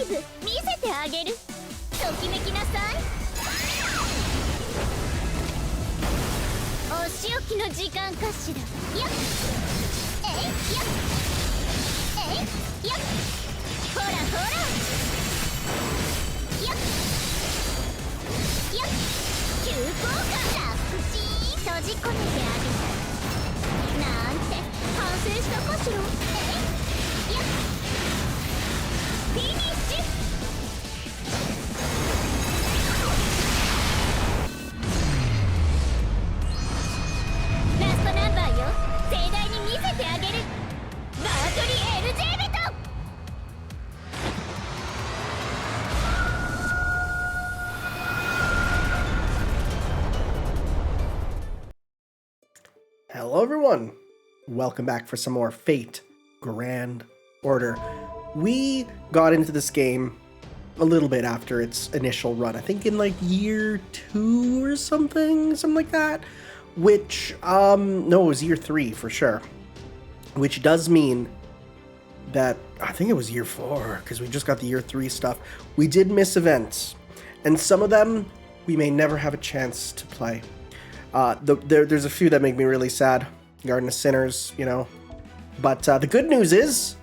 イブ見せてあげる。ときめきなさい。お仕置きの時間かしら。やっえいやっえいやっほらほらやっやっ急降下ラップチー閉じ込めてあげたなんて反省したかしら。えいやっフィニッシュ。ラストナンバーよ。盛大に見せてあげる。バートリ LJ ベト。Hello everyone! Welcome back for some more Fate Grand Order. We got into this game a little bit after its initial run, I think in like year 2 or something like that, which, no, it was year 3 for sure, which does mean that, I think it was year 4, because we just got the year 3 stuff. We did miss events, and some of them we may never have a chance to play. There's a few that make me really sad. Garden of Sinners, you know. But the good news is,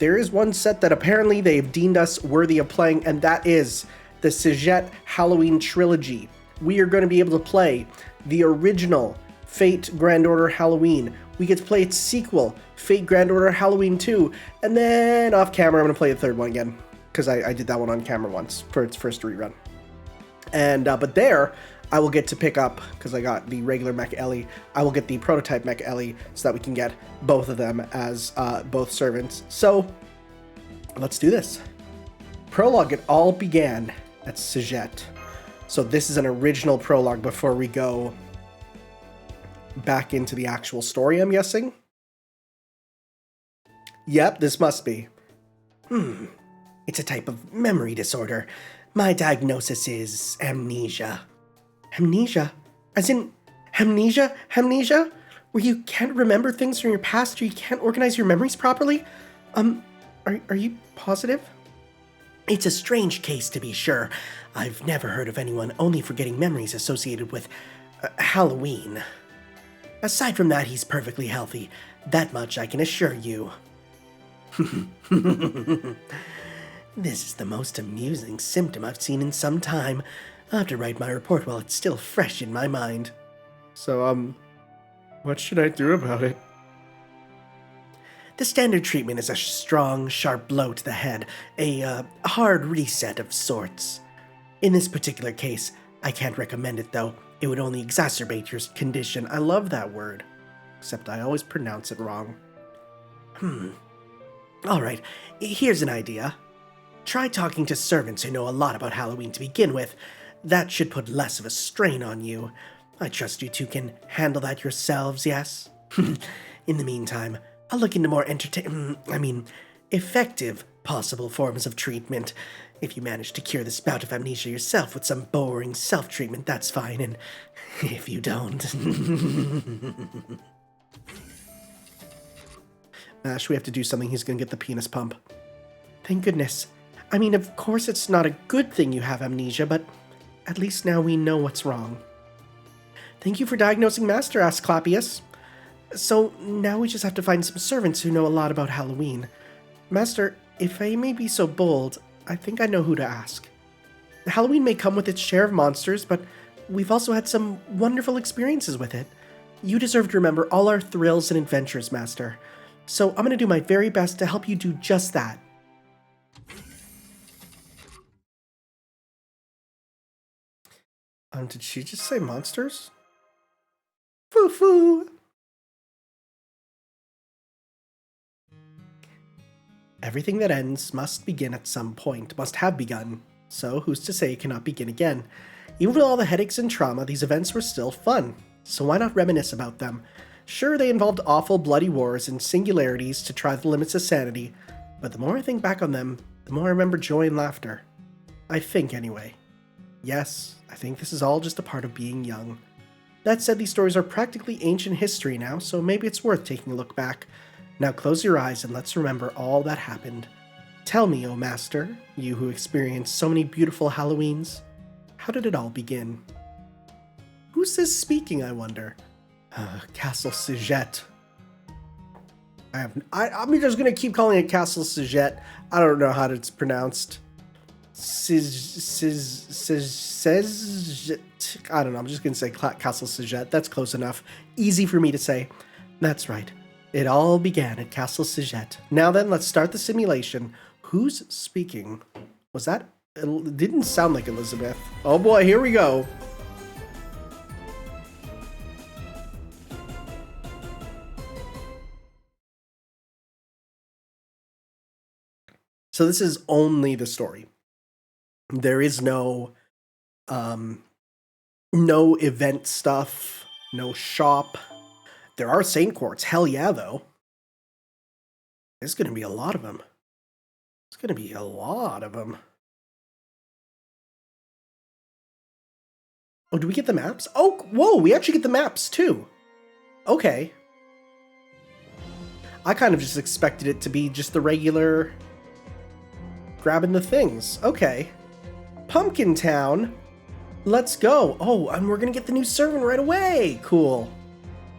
there is one set that apparently they've deemed us worthy of playing, and that is the Cete Halloween Trilogy. We are going to be able to play the original Fate Grand Order Halloween. We get to play its sequel, Fate Grand Order Halloween 2, and then off camera I'm going to play the third one again, because I did that one on camera once for its first rerun. And, but there, I will get to pick up, because I got the regular Mech Ellie, I will get the prototype Mech Ellie so that we can get both of them as both servants. So, let's do this. Prologue, it all began at Cete. So this is an original prologue before we go back into the actual story, I'm guessing. Yep, this must be. It's a type of memory disorder. My diagnosis is amnesia. Amnesia? As in amnesia? Amnesia? Where you can't remember things from your past or you can't organize your memories properly? Are you positive? It's a strange case to be sure. I've never heard of anyone only forgetting memories associated with Halloween. Aside from that, he's perfectly healthy. That much I can assure you. This is the most amusing symptom I've seen in some time. I'll have to write my report while it's still fresh in my mind. So, what should I do about it? The standard treatment is a strong, sharp blow to the head, a hard reset of sorts. In this particular case, I can't recommend it though. It would only exacerbate your condition. I love that word. Except I always pronounce it wrong. Alright, here's an idea. Try talking to servants who know a lot about Halloween to begin with. That should put less of a strain on you. I trust you two can handle that yourselves, yes? In the meantime, I'll look into more effective possible forms of treatment. If you manage to cure this bout of amnesia yourself with some boring self-treatment, that's fine, and if you don't... Mash, we have to do something. He's gonna get the penis pump. Thank goodness. I mean, of course it's not a good thing you have amnesia, but at least now we know what's wrong. Thank you for diagnosing Master, Asclepius. So now we just have to find some servants who know a lot about Halloween. Master, if I may be so bold, I think I know who to ask. Halloween may come with its share of monsters, but we've also had some wonderful experiences with it. You deserve to remember all our thrills and adventures, Master. So I'm going to do my very best to help you do just that. Did she just say monsters? Foo-foo! Everything that ends must begin at some point, must have begun. So who's to say it cannot begin again? Even with all the headaches and trauma, these events were still fun. So why not reminisce about them? Sure, they involved awful bloody wars and singularities to try the limits of sanity, but the more I think back on them, the more I remember joy and laughter. I think, anyway. Yes, I think this is all just a part of being young. That said, these stories are practically ancient history now, so maybe it's worth taking a look back. Now close your eyes and let's remember all that happened. Tell me, O Master, you who experienced so many beautiful Halloweens, how did it all begin? Who's this speaking, I wonder? Castle Cete. I'm just gonna keep calling it Castle Cete. I don't know how it's pronounced. I don't know. I'm just gonna say Castle Cete. That's close enough. Easy for me to say. That's right. It all began at Castle Cete. Now then, let's start the simulation. Who's speaking? Was that? It didn't sound like Elizabeth. Oh boy, here we go. So this is only the story. There is no event stuff, no shop. There are Saint Courts, hell yeah, though. There's going to be a lot of them. It's going to be a lot of them. Oh, do we get the maps? Oh, whoa, we actually get the maps, too. Okay. I kind of just expected it to be just the regular grabbing the things. Okay. Pumpkin Town. Let's go. Oh, and we're going to get the new servant right away. Cool.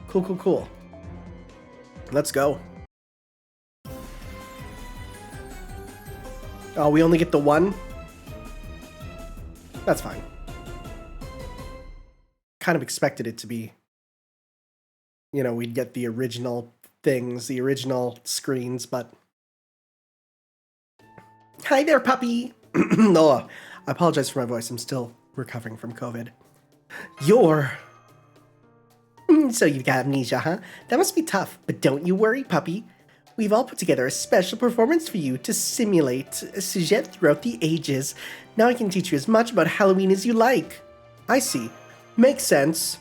Cool. Let's go. Oh, we only get the one? That's fine. Kind of expected it to be, you know, we'd get the original things, the original screens, but... Hi there, puppy! Oh, I apologize for my voice. I'm still recovering from COVID. So you've got amnesia, huh? That must be tough, but don't you worry, puppy. We've all put together a special performance for you to simulate Cete throughout the ages. Now I can teach you as much about Halloween as you like. I see. Makes sense.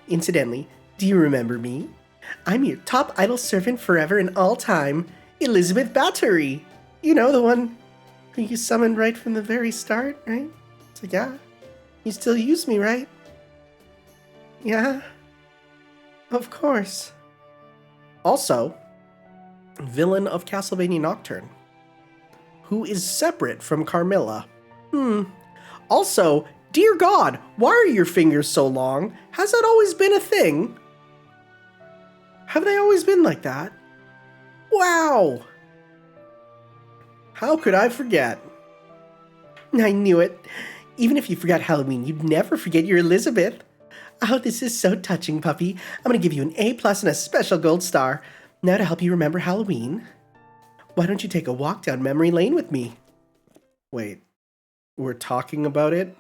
Incidentally, do you remember me? I'm your top idol servant forever and all time, Elizabeth Battery. You know, the one who you summoned right from the very start, right? It's like, yeah, you still use me, right? Yeah, of course. Also, villain of Castlevania Nocturne, who is separate from Carmela. Also, dear God, why are your fingers so long? Has that always been a thing? Have they always been like that? Wow! How could I forget? I knew it. Even if you forgot Halloween, you'd never forget your Elizabeth. Oh, this is so touching, puppy. I'm going to give you an A+ and a special gold star. Now to help you remember Halloween, why don't you take a walk down memory lane with me? Wait, we're talking about it?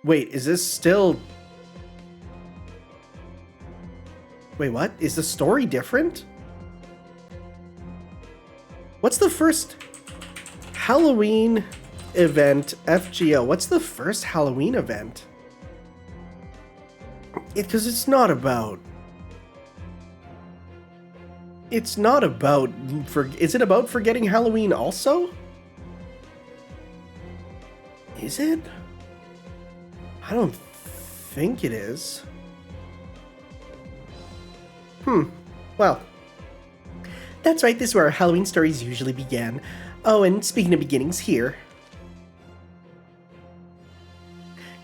Wait, is this still... Wait, what? Is the story different? What's the first Halloween event, FGO? What's the first Halloween event? Because it's not about... It's not about... Is it about forgetting Halloween also? Is it? I don't think it is. Well. That's right, this is where our Halloween stories usually began. Oh, and speaking of beginnings, here.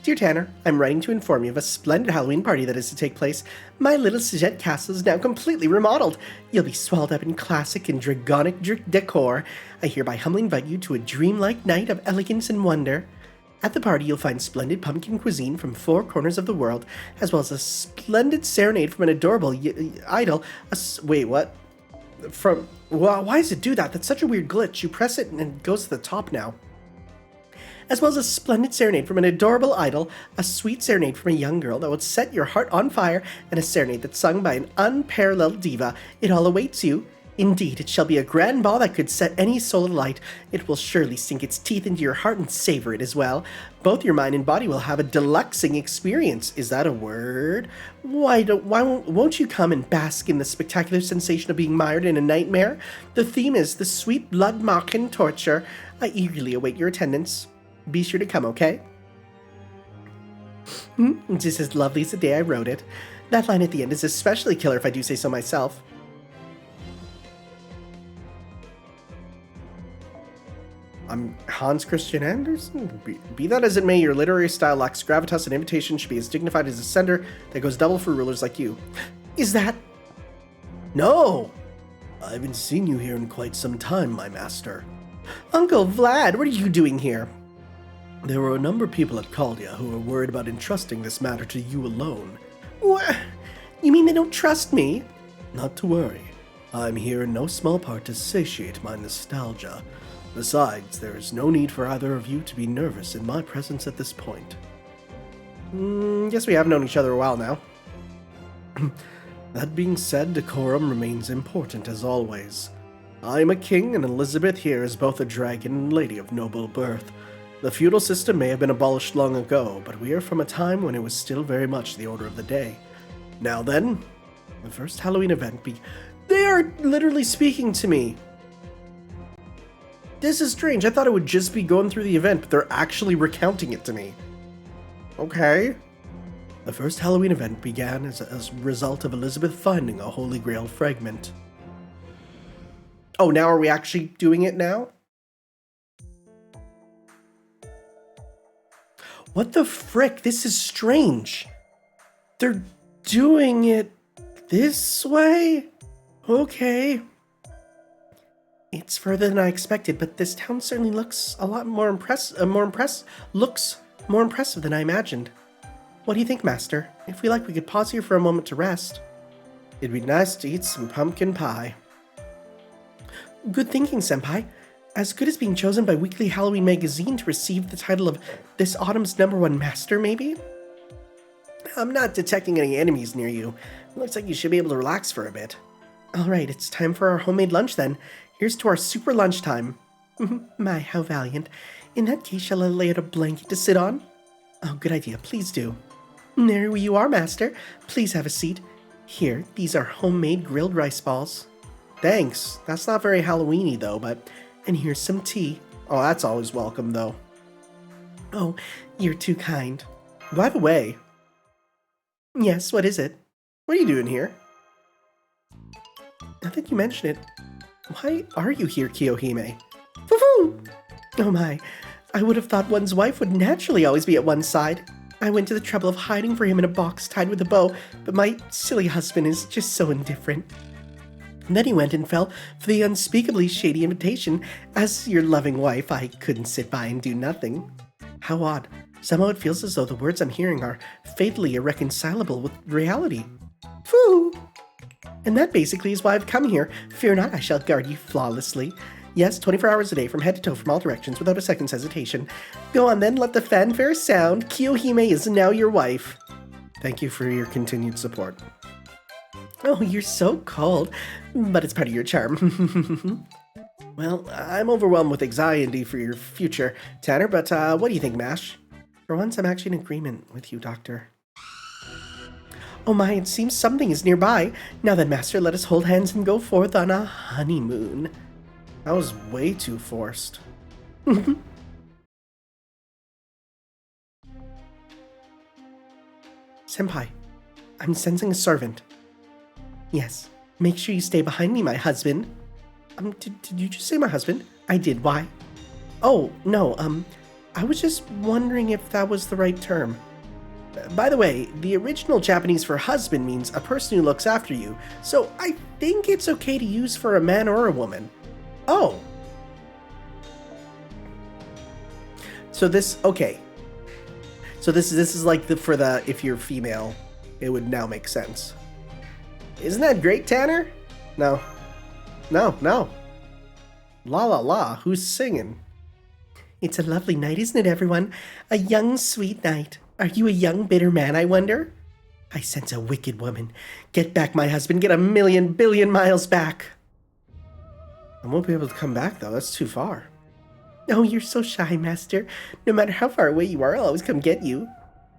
Dear Tanner, I'm writing to inform you of a splendid Halloween party that is to take place. My little Cete castle is now completely remodeled. You'll be swallowed up in classic and dragonic decor. I hereby humbly invite you to a dreamlike night of elegance and wonder. At the party, you'll find splendid pumpkin cuisine from 4 corners of the world, as well as a splendid serenade from an adorable idol. Wait, what? Well, why does it do that? That's such a weird glitch. You press it and it goes to the top now. As well as a splendid serenade from an adorable idol, a sweet serenade from a young girl that will set your heart on fire, and a serenade that's sung by an unparalleled diva. It all awaits you. Indeed, it shall be a grand ball that could set any soul alight. It will surely sink its teeth into your heart and savor it as well. Both your mind and body will have a deluxing experience. Is that a word? Won't you come and bask in the spectacular sensation of being mired in a nightmare? The theme is the sweet blood-mocking torture. I eagerly await your attendance. Be sure to come, okay? Just as lovely as the day I wrote it. That line at the end is especially killer if I do say so myself. Hans Christian Andersen? Be that as it may, your literary style lacks gravitas, and invitation should be as dignified as a sender that goes double for rulers like you. Is that... No! I haven't seen you here in quite some time, my master. Uncle Vlad, what are you doing here? There were a number of people at Caldia who were worried about entrusting this matter to you alone. What? You mean they don't trust me? Not to worry. I'm here in no small part to satiate my nostalgia. Besides, there is no need for either of you to be nervous in my presence at this point. Guess we have known each other a while now. That being said, decorum remains important as always. I am a king, and Elizabeth here is both a dragon and lady of noble birth. The feudal system may have been abolished long ago, but we are from a time when it was still very much the order of the day. Now then, the first Halloween event They are literally speaking to me! This is strange. I thought it would just be going through the event, but they're actually recounting it to me. Okay. The first Halloween event began as a result of Elizabeth finding a Holy Grail fragment. Oh, now are we actually doing it now? What the frick? This is strange. They're doing it this way? Okay. It's further than I expected, but this town certainly looks a lot more looks more impressive than I imagined. What do you think, Master? If we like, we could pause here for a moment to rest. It'd be nice to eat some pumpkin pie. Good thinking, Senpai. As good as being chosen by Weekly Halloween magazine to receive the title of this autumn's #1 master, maybe? I'm not detecting any enemies near you. It looks like you should be able to relax for a bit. Alright, it's time for our homemade lunch then. Here's to our super lunchtime. My, how valiant. In that case, shall I lay out a blanket to sit on? Oh, good idea. Please do. There you are, Master. Please have a seat. Here, these are homemade grilled rice balls. Thanks. That's not very Halloween-y, though, but... And here's some tea. Oh, that's always welcome, though. Oh, you're too kind. By the way... Yes, what is it? What are you doing here? Now that you mention it, why are you here, Kiyohime? Foo-foo! Oh my, I would have thought one's wife would naturally always be at one's side. I went to the trouble of hiding for him in a box tied with a bow, but my silly husband is just so indifferent. And then he went and fell for the unspeakably shady invitation. As your loving wife, I couldn't sit by and do nothing. How odd. Somehow it feels as though the words I'm hearing are fatally irreconcilable with reality. Foo! And that basically is why I've come here. Fear not, I shall guard you flawlessly. Yes, 24 hours a day from head to toe from all directions without a second's hesitation. Go on then, let the fanfare sound. Kiyohime is now your wife. Thank you for your continued support. Oh, you're so cold, but it's part of your charm. Well, I'm overwhelmed with anxiety for your future, Tanner, but what do you think, Mash? For once, I'm actually in agreement with you, Doctor. Oh my, it seems something is nearby. Now then, Master, let us hold hands and go forth on a honeymoon. That was way too forced. Senpai, I'm sensing a servant. Yes, make sure you stay behind me, my husband. Did you just say my husband? I did, why? Oh, no, I was just wondering if that was the right term. By the way, the original Japanese for husband means a person who looks after you, so I think it's okay to use for a man or a woman. Oh. So this, okay. So this is like for the, if you're female, it would now make sense. Isn't that great, Tanner? No. No. La la la, who's singing? It's a lovely night, isn't it, everyone? A young, sweet night. Are you a young, bitter man, I wonder? I sense a wicked woman. Get back, my husband. Get a million, billion miles back. I won't be able to come back, though. That's too far. Oh, you're so shy, Master. No matter how far away you are, I'll always come get you.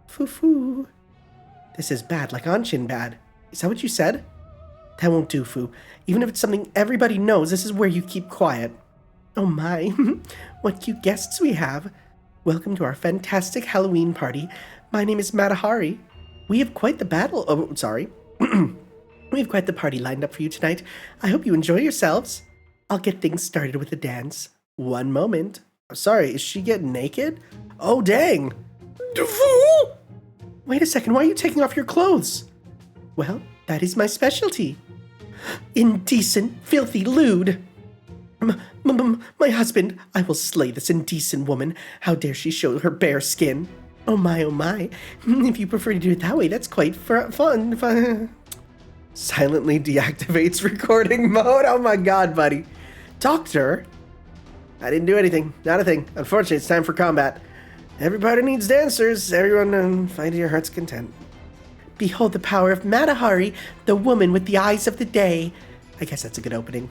Foo-foo. This is bad, like Anshin bad. Is that what you said? That won't do, Foo. Even if it's something everybody knows, this is where you keep quiet. Oh my, what cute guests we have. Welcome to our fantastic Halloween party. My name is Matahari. We have quite the We have quite the party lined up for you tonight. I hope you enjoy yourselves. I'll get things started with a dance. One moment. Sorry, is she getting naked? Oh, dang. The fool! Wait a second, why are you taking off your clothes? Well, that is my specialty. Indecent, filthy, lewd. My husband, I will slay this indecent woman. How dare she show her bare skin? Oh my, oh my. If you prefer to do it that way, that's quite fun. Silently deactivates recording mode. Oh my god, buddy. Doctor? I didn't do anything. Not a thing. Unfortunately, it's time for combat. Everybody needs dancers. Everyone find your heart's content. Behold the power of Matahari, the woman with the eyes of the day. I guess that's a good opening.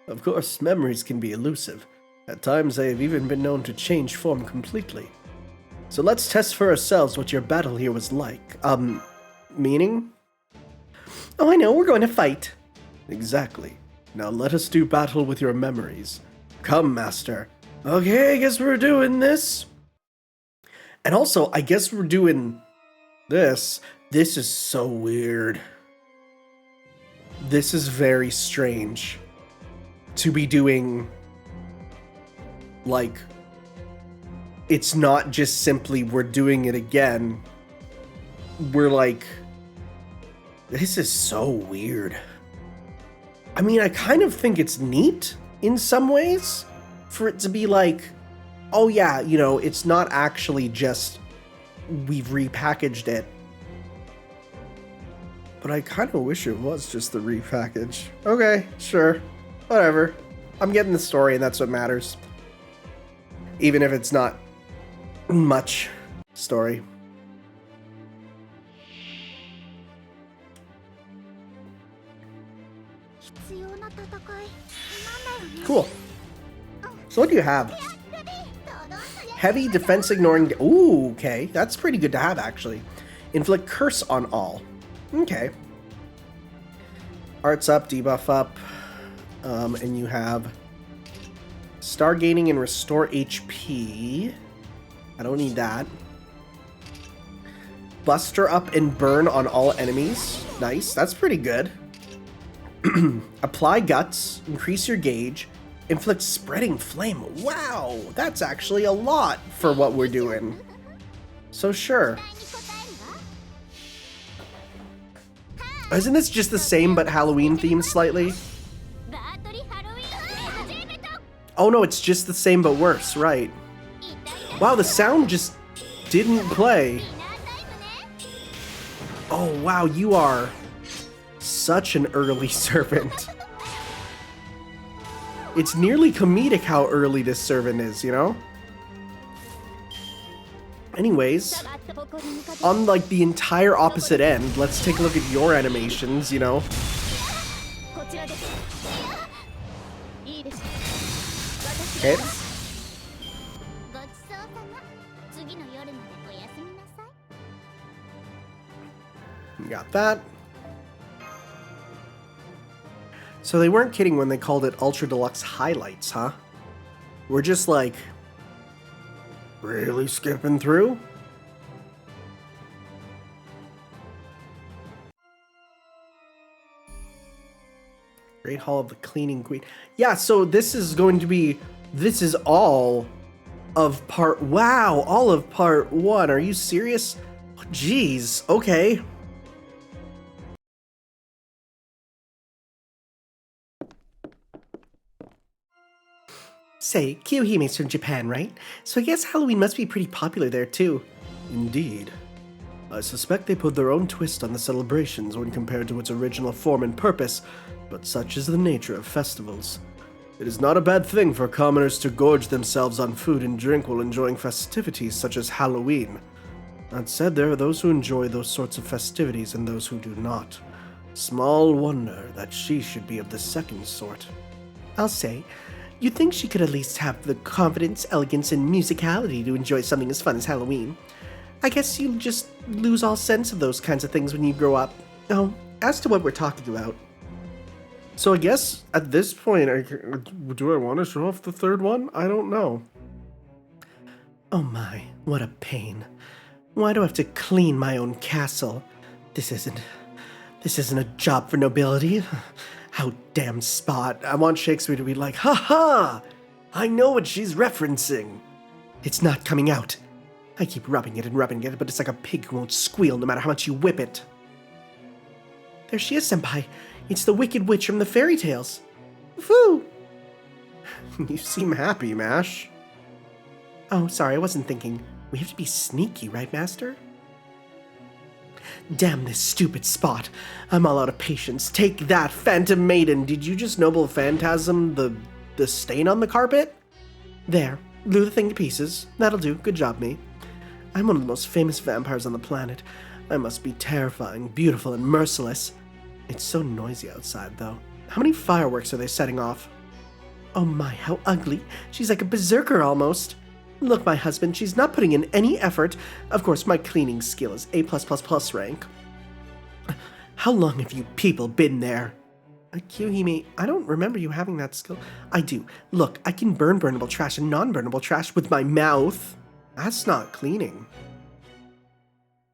Of course, memories can be elusive. At times, they have even been known to change form completely. So let's test for ourselves what your battle here was like. Meaning? Oh, I know, we're going to fight. Exactly. Now let us do battle with your memories. Come, Master. Okay, I guess we're doing this. And also, I guess we're doing this. This is so weird. This is very strange. To be doing, like, it's not just simply we're doing it again. We're like, this is so weird. I mean, I kind of think it's neat in some ways for it to be like, oh yeah, you know, it's not actually just we've repackaged it. But I kind of wish it was just the repackage. Okay, sure. Whatever. I'm getting the story and that's what matters. Even if it's not much story. Cool. So what do you have? Heavy defense ignoring... Ooh, okay. That's pretty good to have, actually. Inflict curse on all. Okay. Arts up, debuff up. And you have star gaining and restore HP. I don't need that. Buster up and burn on all enemies. Nice, that's pretty good. Apply guts, increase your gauge, inflict spreading flame. Wow, that's actually a lot for what we're doing. So sure. Isn't this just the same but Halloween themed slightly? Oh no, it's just the same but worse, right. Wow, the sound just didn't play. Oh wow, you are such an early servant. It's nearly comedic how early this servant is, you know? Anyways, on like the entire opposite end, let's take a look at your animations, you know? Okay. Got that. So they weren't kidding when they called it Ultra Deluxe Highlights, huh? We're just like, really skipping through? Great Hall of the Cleaning Queen. Yeah, so this is going to be, this is all of part, wow, all of part 1. Are you serious? Jeez, okay. Say, Kiyohime's from Japan, right? So I guess Halloween must be pretty popular there too. Indeed. I suspect they put their own twist on the celebrations when compared to its original form and purpose, but such is the nature of festivals. It is not a bad thing for commoners to gorge themselves on food and drink while enjoying festivities such as Halloween. That said, there are those who enjoy those sorts of festivities and those who do not. Small wonder that she should be of the second sort. I'll say, you'd think she could at least have the confidence, elegance, and musicality to enjoy something as fun as Halloween. I guess you'll just lose all sense of those kinds of things when you grow up. Oh, as to what we're talking about. So I guess at this point, do I want to show off the third one? I don't know. Oh my, what a pain. Why do I have to clean my own castle? This This isn't a job for nobility. How damn spot. I want Shakespeare to be like, ha ha! I know what she's referencing. It's not coming out. I keep rubbing it, but it's like a pig who won't squeal no matter how much you whip it. There she is, senpai. It's the Wicked Witch from the fairy tales. Woo! You seem happy, Mash. Oh, sorry, I wasn't thinking. We have to be sneaky, right, Master? Damn this stupid spot. I'm all out of patience. Take that, Phantom Maiden. Did you just noble phantasm the stain on the carpet? There. Glue the thing to pieces. That'll do. Good job, me. I'm one of the most famous vampires on the planet. I must be terrifying, beautiful, and merciless. It's so noisy outside, though. How many fireworks are they setting off? Oh my, how ugly. She's like a berserker almost. Look, my husband, she's not putting in any effort. Of course, my cleaning skill is A+++ rank. How long have you people been there? Kyuhime, I don't remember you having that skill. I do. Look, I can burn burnable trash and non-burnable trash with my mouth. That's not cleaning.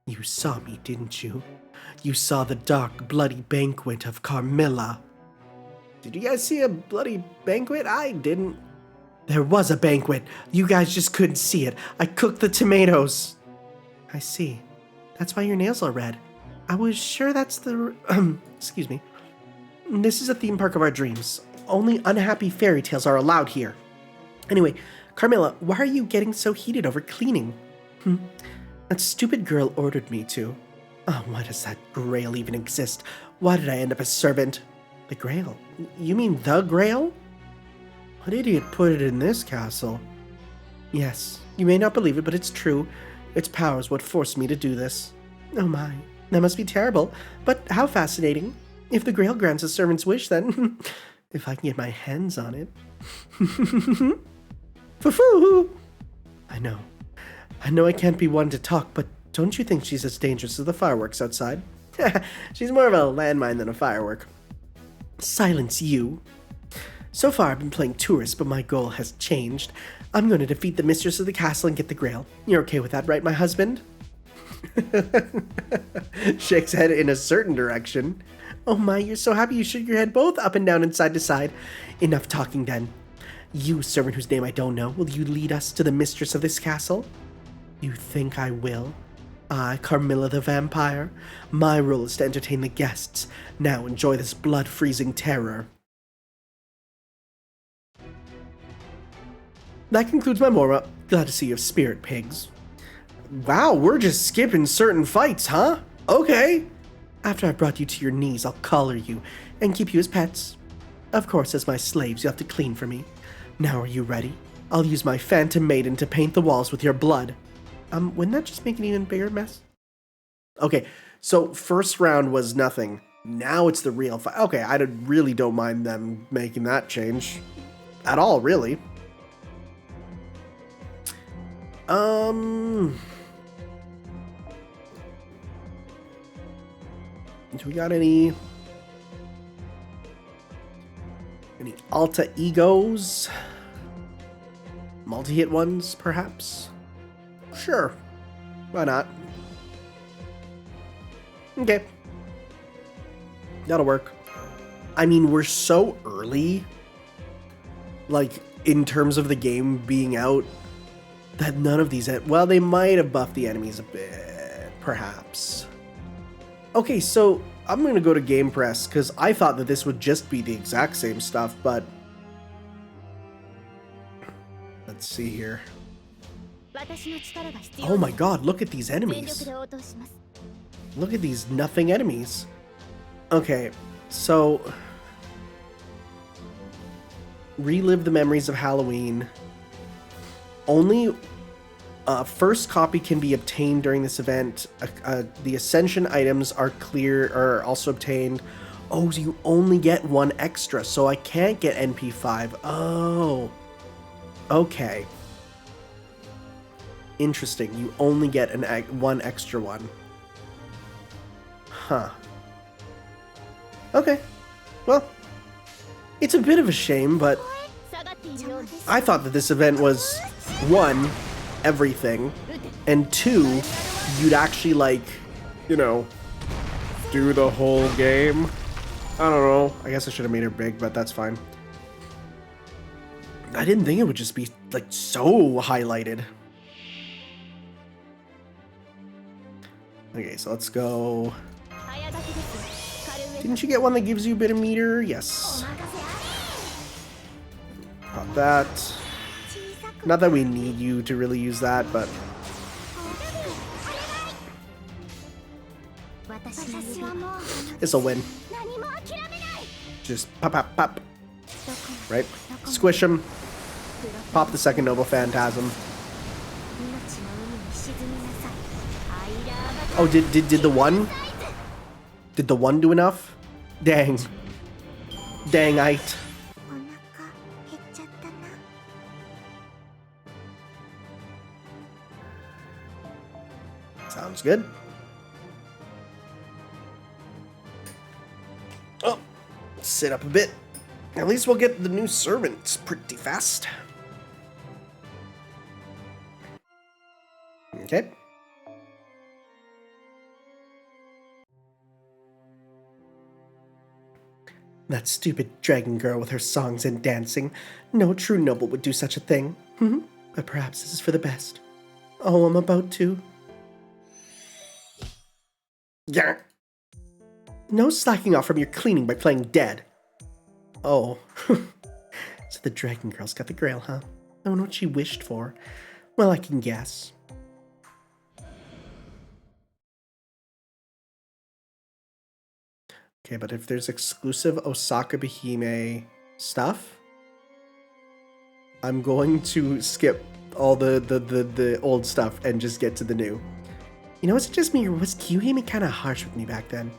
You saw me, didn't you? You saw the dark, bloody banquet of Carmela. Did you guys see a bloody banquet? I didn't. There was a banquet. You guys just couldn't see it. I cooked the tomatoes. I see. That's why your nails are red. I was sure that's the... excuse me. This is a theme park of our dreams. Only unhappy fairy tales are allowed here. Anyway, Carmela, why are you getting so heated over cleaning? That stupid girl ordered me to. Oh, why does that Grail even exist? Why did I end up a servant? The Grail? You mean the Grail? What idiot put it in this castle? Yes, you may not believe it, but it's true. Its power is what forced me to do this. Oh my, that must be terrible. But how fascinating. If the Grail grants a servant's wish, then... if I can get my hands on it. Foo-foo! I know I can't be one to talk, but don't you think she's as dangerous as the fireworks outside? She's more of a landmine than a firework. Silence you. So far I've been playing tourist, but my goal has changed. I'm going to defeat the mistress of the castle and get the Grail. You're okay with that, right, my husband? Shakes head in a certain direction. Oh my, you're so happy you shook your head both up and down and side to side. Enough talking then. You, servant whose name I don't know, will you lead us to the mistress of this castle? You think I will? I, Carmela the vampire? My role is to entertain the guests. Now enjoy this blood-freezing terror. That concludes my Mora. Glad to see you have spirit, pigs. Wow, we're just skipping certain fights, huh? Okay. After I've brought you to your knees, I'll collar you and keep you as pets. Of course, as my slaves, you'll have to clean for me. Now are you ready? I'll use my Phantom Maiden to paint the walls with your blood. Wouldn't that just make an even bigger mess? Okay, so first round was nothing. Now it's the real fight. Okay, I really don't mind them making that change. At all, really. Do we got any alter egos? Multi-hit ones, perhaps? Sure. Why not? Okay. That'll work. I mean, we're so early, like, in terms of the game being out, that none of these... Well, they might have buffed the enemies a bit, perhaps. Okay, so I'm going to go to Game Press, because I thought that this would just be the exact same stuff, but... Let's see here. Oh my god, look at these enemies. Look at these nothing enemies. Okay, so... Relive the memories of Halloween. Only first copy can be obtained during this event. The Ascension items are also obtained. Oh, so you only get one extra, so I can't get NP5. Oh. Okay. Interesting. You only get one extra one. Huh. Okay. Well, it's a bit of a shame, but I thought that this event was, one, everything, and two, you'd actually, like, you know, do the whole game. I don't know. I guess I should have made her big, but that's fine. I didn't think it would just be, like, so highlighted. Okay, so let's go. Didn't you get one that gives you a bit of meter? Yes. Got that. Not that we need you to really use that, but... This'll win. Just pop, pop, pop. Right? Squish him. Pop the second Noble Phantasm. Oh, did the one? Did the one do enough? Dang. Dang-ite. Sounds good. Oh, sit up a bit. At least we'll get the new servants pretty fast. Okay. That stupid dragon girl with her songs and dancing. No true noble would do such a thing. But perhaps this is for the best. Oh, I'm about to. Yeah. No slacking off from your cleaning by playing dead. Oh. So the dragon girl's got the grail, huh? I wonder what she wished for. Well, I can guess. Okay, but if there's exclusive Osaka Behime stuff, I'm going to skip all the old stuff and just get to the new. You know, was it just me, or was Kyuhime kind of harsh with me back then?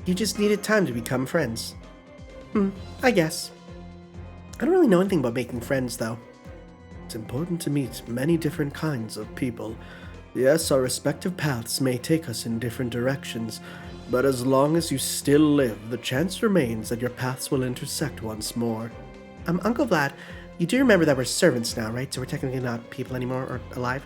You just needed time to become friends. I guess. I don't really know anything about making friends, though. It's important to meet many different kinds of people. Yes, our respective paths may take us in different directions, but as long as you still live, the chance remains that your paths will intersect once more. Uncle Vlad, you do remember that we're servants now, right? So we're technically not people anymore, or alive?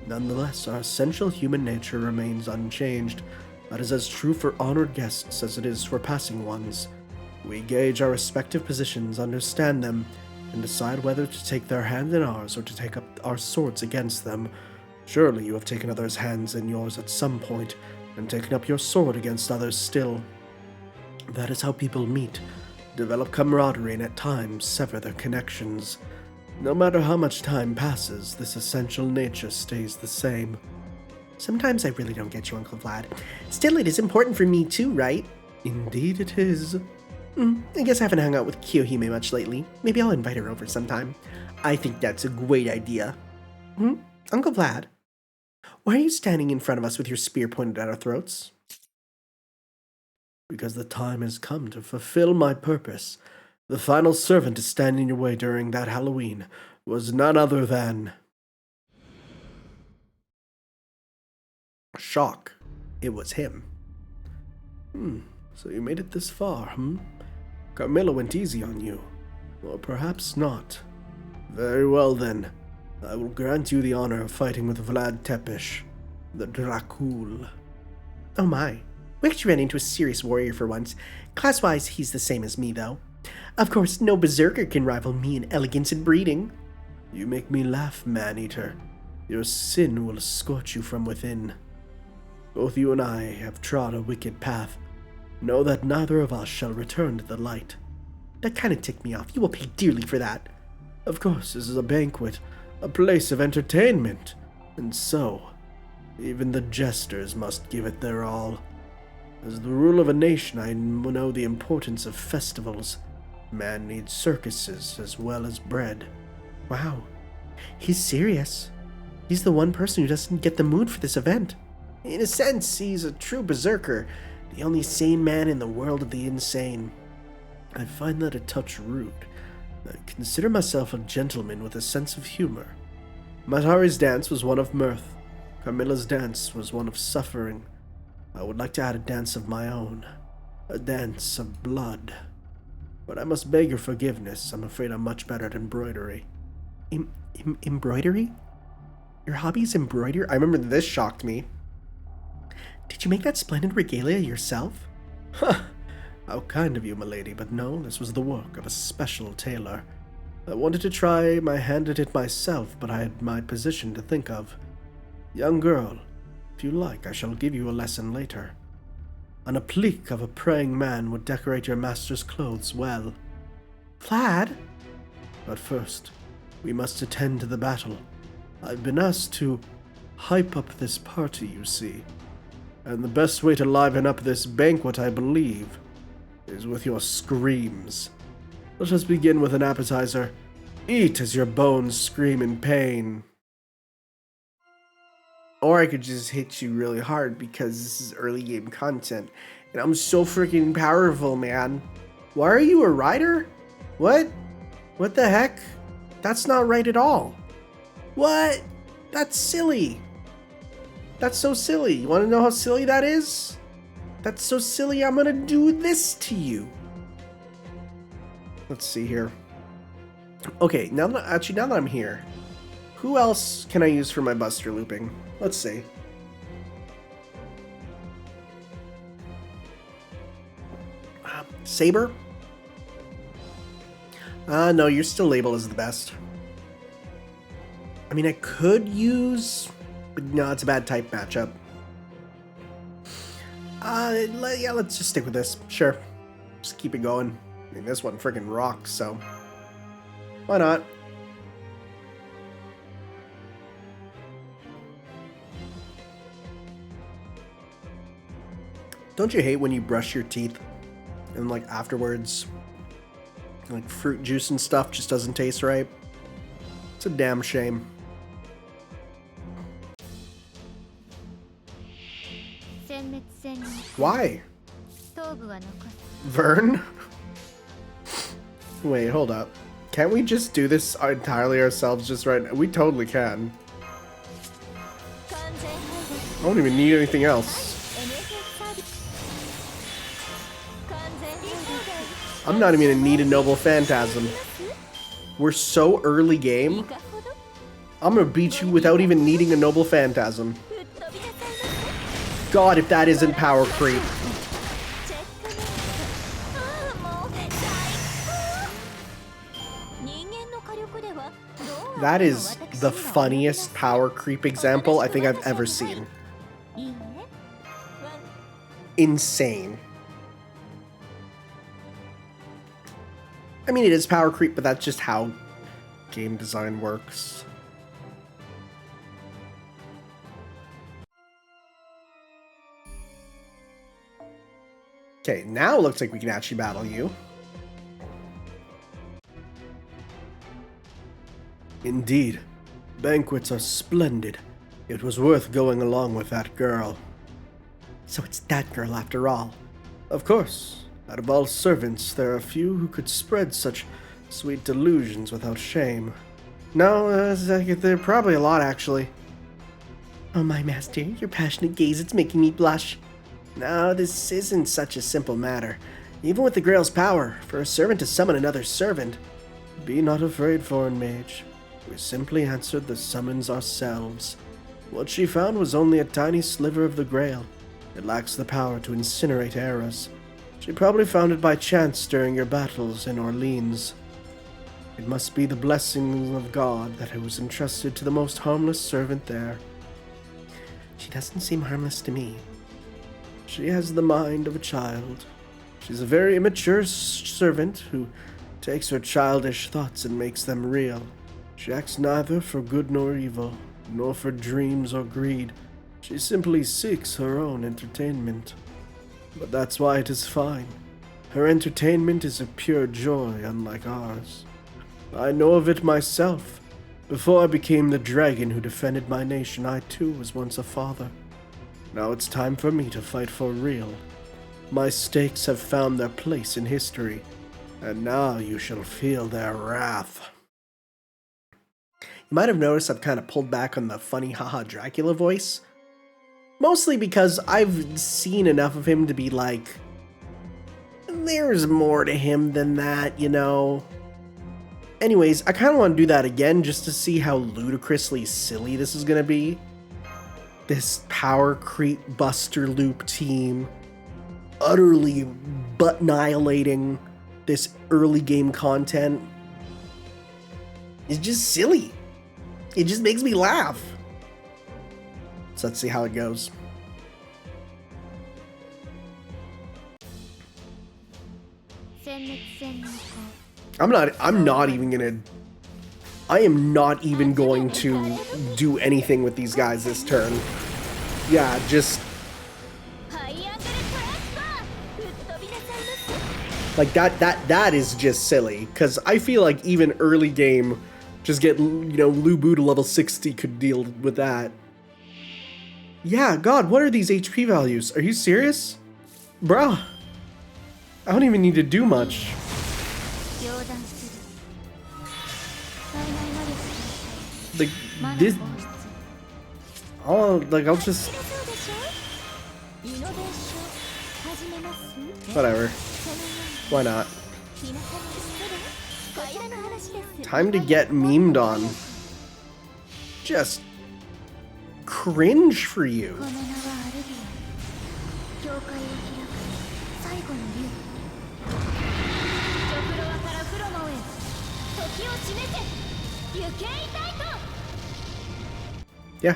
Nonetheless, our essential human nature remains unchanged. That is as true for honored guests as it is for passing ones. We gauge our respective positions, understand them, and decide whether to take their hand in ours or to take up our swords against them. Surely you have taken others' hands in yours at some point, and taken up your sword against others still. That is how people meet, develop camaraderie, and at times sever their connections. No matter how much time passes, this essential nature stays the same. Sometimes I really don't get you, Uncle Vlad. Still, it is important for me too, right? Indeed it is. I guess I haven't hung out with Kyohime much lately. Maybe I'll invite her over sometime. I think that's a great idea. Uncle Vlad, why are you standing in front of us with your spear pointed at our throats? Because the time has come to fulfill my purpose. The final servant to stand in your way during that Halloween was none other than... Shock. It was him. So you made it this far, Carmela went easy on you. Or perhaps not. Very well then. I will grant you the honor of fighting with Vlad Tepish, the Dracul. Oh my. We actually ran into a serious warrior for once. Class-wise, he's the same as me, though. Of course, no berserker can rival me in elegance and breeding. You make me laugh, man-eater. Your sin will scorch you from within. Both you and I have trod a wicked path. Know that neither of us shall return to the light. That kind of ticked me off. You will pay dearly for that. Of course, this is a banquet, a place of entertainment, and so, even the jesters must give it their all. As the rule of a nation, I know the importance of festivals. Man needs circuses as well as bread. Wow, he's serious. He's the one person who doesn't get the mood for this event. In a sense, he's a true berserker, the only sane man in the world of the insane. I find that a touch rude. I consider myself a gentleman with a sense of humor. Matari's dance was one of mirth. Carmela's dance was one of suffering. I would like to add a dance of my own. A dance of blood. But I must beg your forgiveness. I'm afraid I'm much better at embroidery. Embroidery? Your hobby is embroidery? I remember this shocked me. Did you make that splendid regalia yourself? Huh. How kind of you, milady, but no, this was the work of a special tailor. I wanted to try my hand at it myself, but I had my position to think of. Young girl, if you like, I shall give you a lesson later. An applique of a praying man would decorate your master's clothes well. Vlad? But first, we must attend to the battle. I've been asked to hype up this party, you see. And the best way to liven up this banquet, I believe, is with your screams. Let us begin with an appetizer. Eat as your bones scream in pain. Or I could just hit you really hard because this is early game content. And I'm so freaking powerful, man. Why are you a rider? What? What the heck? That's not right at all. What? That's silly. That's so silly. You want to know how silly that is? That's so silly, I'm gonna do this to you. Let's see here. Okay, now that I'm here, who else can I use for my buster looping? Let's see. Saber? No, you're still labeled as the best. I mean, I could use, but no, it's a bad type matchup. Yeah, let's just stick with this. Sure. Just keep it going. I mean, this one freaking rocks, so why not? Don't you hate when you brush your teeth and like afterwards, like fruit juice and stuff just doesn't taste right? It's a damn shame. Why? Vern? Wait, hold up. Can't we just do this entirely ourselves just right now? We totally can. I don't even need anything else. I'm not even gonna need a Noble Phantasm. We're so early game. I'm gonna beat you without even needing a Noble Phantasm. God, if that isn't power creep. That is the funniest power creep example I think I've ever seen. Insane. I mean, it is power creep, but that's just how game design works. Okay, now it looks like we can actually battle you. Indeed, banquets are splendid. It was worth going along with that girl. So it's that girl after all. Of course. Out of all servants, there are few who could spread such sweet delusions without shame. No, there are probably a lot, actually. Oh, my master, your passionate gaze, it's making me blush. No, this isn't such a simple matter. Even with the Grail's power, for a servant to summon another servant. Be not afraid, foreign mage. We simply answered the summons ourselves. What she found was only a tiny sliver of the Grail. It lacks the power to incinerate eras. She probably found it by chance during your battles in Orleans. It must be the blessing of God that it was entrusted to the most harmless servant there. She doesn't seem harmless to me. She has the mind of a child. She's a very immature servant who takes her childish thoughts and makes them real. She acts neither for good nor evil, nor for dreams or greed. She simply seeks her own entertainment. But that's why it is fine. Her entertainment is a pure joy, unlike ours. I know of it myself. Before I became the dragon who defended my nation, I too was once a father. Now it's time for me to fight for real. My stakes have found their place in history, and now you shall feel their wrath. You might have noticed I've kind of pulled back on the funny haha Dracula voice. Mostly because I've seen enough of him to be like, there's more to him than that, you know? Anyways, I kind of want to do that again just to see how ludicrously silly this is going to be. this power creep buster loop team utterly butt annihilating this early game content is just silly. It just makes me laugh. So let's see how it goes. I am not even going to do anything with these guys this turn. Yeah, just like that is just silly, because I feel like even early game, just get, Lubu to level 60 could deal with that. Yeah, God, what are these HP values? Are you serious? Bruh. I don't even need to do much. Like, this... I'll just... Whatever. Why not? Time to get memed on. Just... cringe for you. Yeah.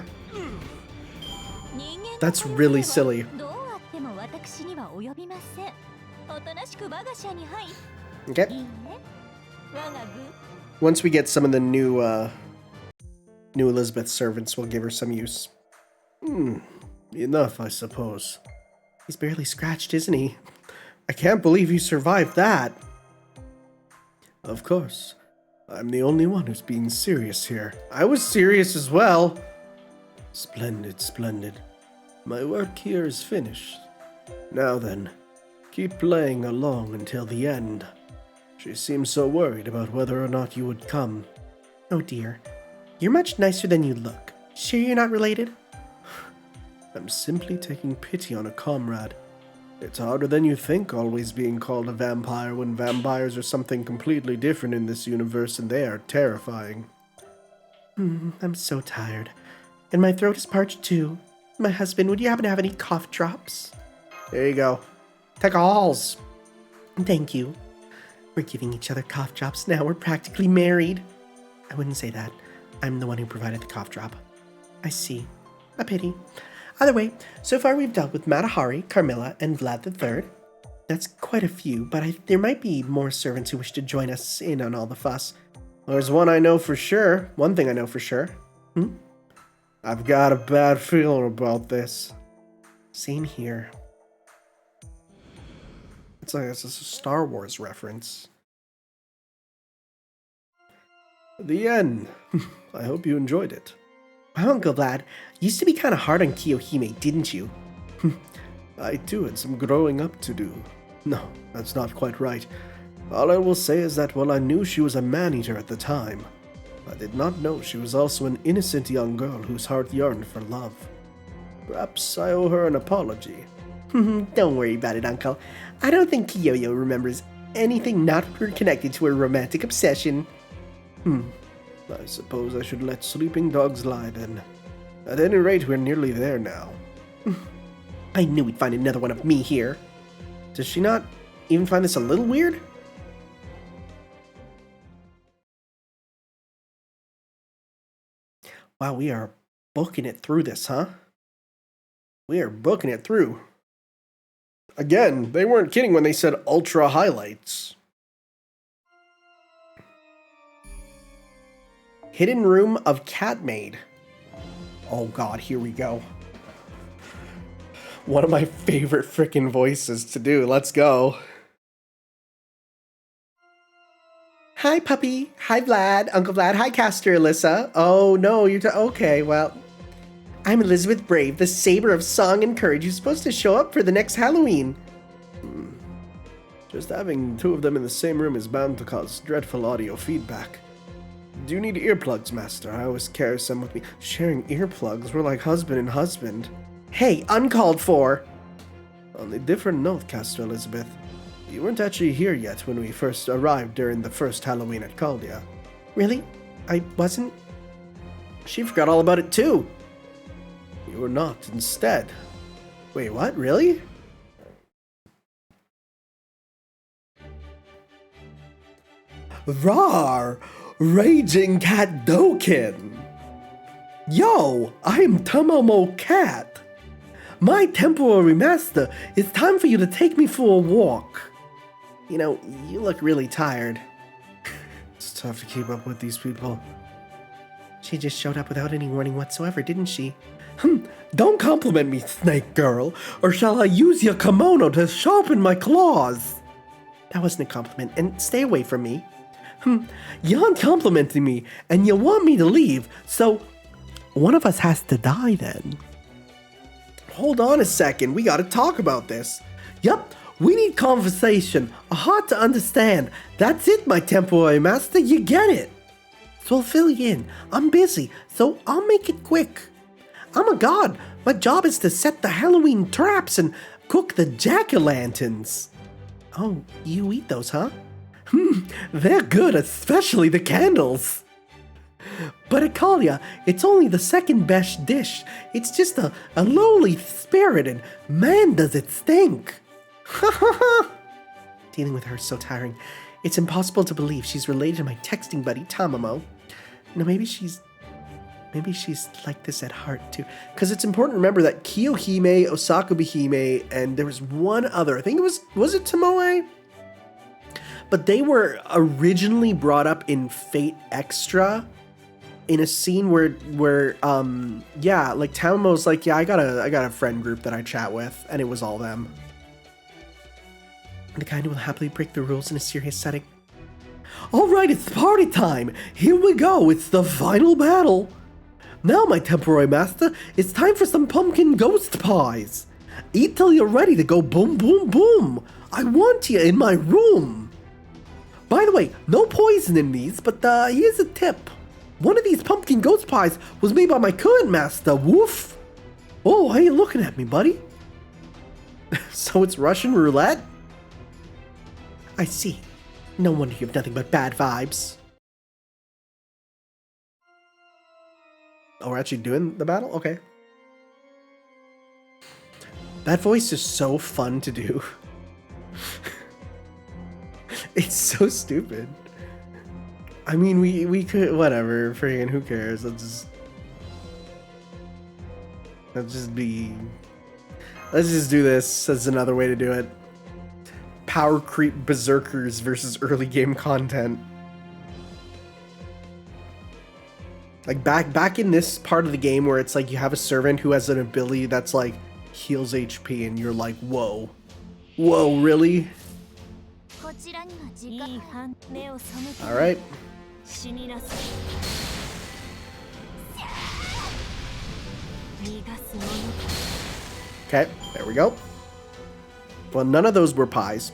That's really silly. Okay. Once we get some of the new Elizabeth servants, we'll give her some use. Enough, I suppose. He's barely scratched, isn't he? I can't believe you survived that. Of course. I'm the only one who's being serious here. I was serious as well. Splendid, splendid. My work here is finished. Now then, keep playing along until the end. She seems so worried about whether or not you would come. Oh dear. You're much nicer than you look. Sure you're not related? I'm simply taking pity on a comrade. It's harder than you think always being called a vampire when vampires are something completely different in this universe and they are terrifying. I'm so tired. And my throat is parched too. My husband, would you happen to have any cough drops? There you go. Take alls. Thank you. We're giving each other cough drops now. We're practically married. I wouldn't say that. I'm the one who provided the cough drop. I see. A pity. Either way, so far we've dealt with Matahari, Carmela, and Vlad III. That's quite a few, but there might be more servants who wish to join us in on all the fuss. There's one I know for sure. One thing I know for sure. I've got a bad feeling about this. Same here. It's a Star Wars reference. The end. I hope you enjoyed it. Wow, Uncle Vlad, used to be kind of hard on Kiyohime, didn't you? I too had some growing up to do. No, that's not quite right. All I will say is that while I knew she was a man-eater at the time, I did not know she was also an innocent young girl whose heart yearned for love. Perhaps I owe her an apology. Don't worry about it, Uncle. I don't think Kiyoyo remembers anything not connected to her romantic obsession. I suppose I should let sleeping dogs lie then. At any rate, we're nearly there now. I knew we'd find another one of me here. Does she not even find this a little weird? Wow, we are booking it through this, huh? We are booking it through. Again, they weren't kidding when they said ultra highlights. Hidden Room of Catmaid. Oh god, here we go. One of my favorite frickin' voices to do. Let's go. Hi, puppy. Hi, Vlad. Uncle Vlad. Hi, Caster Alyssa. Oh, no, okay, well. I'm Elizabeth Brave, the saber of song and courage who's supposed to show up for the next Halloween. Just having two of them in the same room is bound to cause dreadful audio feedback. Do you need earplugs, Master? I always carry some with me. Sharing earplugs? We're like husband and husband. Hey, uncalled for! On a different note, Caster Elizabeth. You weren't actually here yet when we first arrived during the first Halloween at Caldia. Really? I wasn't? She forgot all about it too. You or not instead. Wait, what? Really? Rar! Raging Cat Dokin! Yo, I'm Tomomo Cat. My temporary master, it's time for you to take me for a walk. You know, you look really tired. It's tough to keep up with these people. She just showed up without any warning whatsoever, didn't she? Don't compliment me, Snake Girl, or shall I use your kimono to sharpen my claws? That wasn't a compliment, and stay away from me. You aren't complimenting me, and you want me to leave, so one of us has to die then. Hold on a second, we gotta talk about this. Yup, we need conversation, hard to understand. That's it, my temporary master, you get it. So I'll fill you in. I'm busy, so I'll make it quick. I'm a god. My job is to set the Halloween traps and cook the jack-o'-lanterns. Oh, you eat those, huh? They're good, especially the candles. But Akalia, it's only the second best dish. It's just a lowly spirit, and man does it stink. Dealing with her is so tiring. It's impossible to believe she's related to my texting buddy, Tamamo. No, maybe she's like this at heart, too. Because it's important to remember that Kiyohime, Osakubihime, and there was one other. I think it was it Tomoe? But they were originally brought up in Fate Extra in a scene where yeah, like Tamamo's like, yeah, I got a friend group that I chat with, and it was all them. The kind who will happily break the rules in a serious setting. Alright, it's party time! Here we go, it's the final battle! Now, my temporary master, it's time for some pumpkin ghost pies! Eat till you're ready to go boom boom boom! I want you in my room! By the way, no poison in these, but here's a tip. One of these pumpkin ghost pies was made by my current master, Woof! Oh, why are you looking at me, buddy? So it's Russian roulette? I see. No wonder you have nothing but bad vibes. Oh, we're actually doing the battle? Okay. That voice is so fun to do. It's so stupid. I mean, we could, whatever, friggin' who cares? Let's just do this as another way to do it. Power creep berserkers versus early game content. Like back in this part of the game where it's like you have a servant who has an ability that's like heals HP and you're like, whoa, really? All right. Okay, there we go. Well, none of those were pies.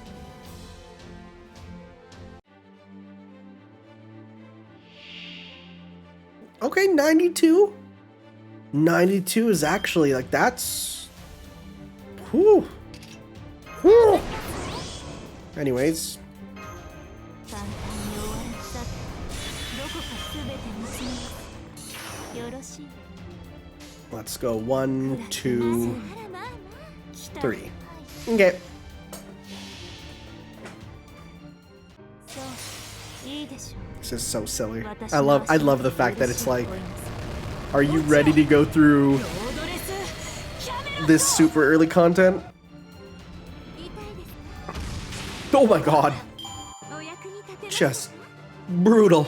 Okay, 92. 92 is actually, like, that's... Whew. Whew. Anyways. Let's go 1, 2, 3. Okay. This is so silly. I love the fact that it's like, are you ready to go through this super early content? Oh my god. Just brutal.